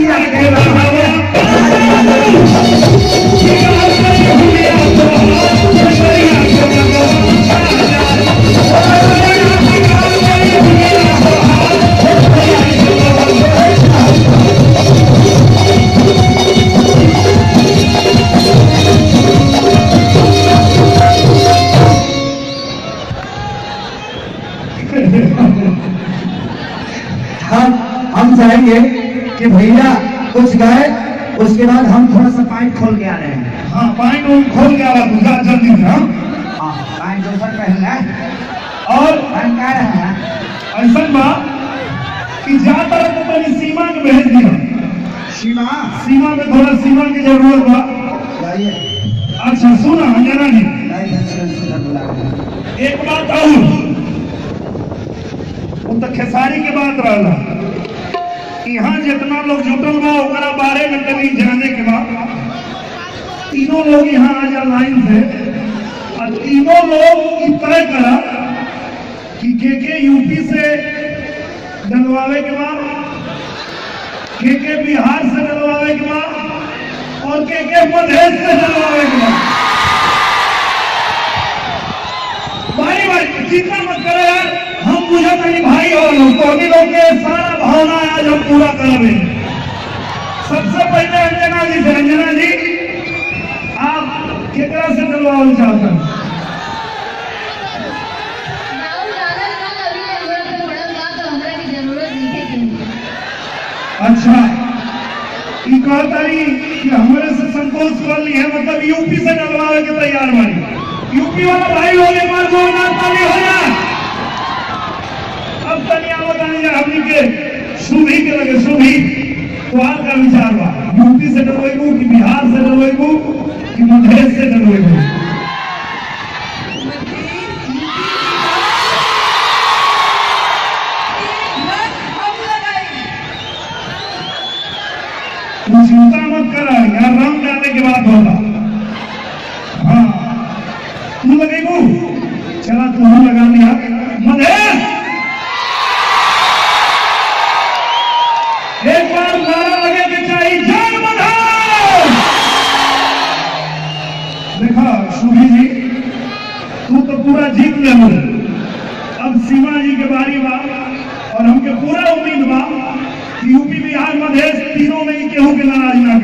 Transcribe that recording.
भैया हम चाहेंगे कि भैया कुछ गाए, उसके बाद हम थोड़ा सा पाइप खोल के आ रहे हैं। हाँ पाइप खोल के आ रहा दूसरा जल्दी से। हाँ पाइप दूसरा पहनना और हम कह रहे हैं ऐसा बात कि जाता रहे तो पहले सीमा को भेज दिया। सीमा में थोड़ा सीमा की जरूरत बा। अच्छा सुना अंजना जी, एक बात और तो खेसारी के बात रहा, यहाँ जितना लोग जुटल बा ओकरा बारे में तनी जाने के बाद तीनों लोग यहाँ आ जा लाइन से और तीनों लोग तय करा कि के यूपी से डलवावे के बाद, के बिहार से डलवावे के बाद और के मधेश से डलवावे के बाद। भाई भाई चिंता मत करो यार, हम बुझा नहीं भाई और तो अभी लोग के सारा भावना आज हम पूरा करेंगे। सबसे पहले अंजना जी से, अंजना जी आप केकरा से डलवाना चाहते हैं? अच्छा ये कहता कि हमारे से संकोच कर ली है, मतलब यूपी से डलवाने के तैयार भाई। यूपी वाला भाई लोग एक बार जोरदार ताली हो जाए। अब तनिया बताएंगे हमनी के सुभी के लगे सुभी तो आपका विचार बा यूपी से डलवेबू कि बिहार से डलवेबू कि मधेश से डलवेबू? चिंता मत करा यार, रंग जाने के बाद होगा। हाँ तू लगेगू, चला तू लगा दिया। मधेश एक बार नारा लगे कि चाहिए जय मधेश। देखा सुभी जी तू तो पूरा जीत ले, अब सीमा जी के बारी बा और हमके पूरा उम्मीद बा कि यूपी बिहार मधेश तीनों में ही केहू के नाराज ना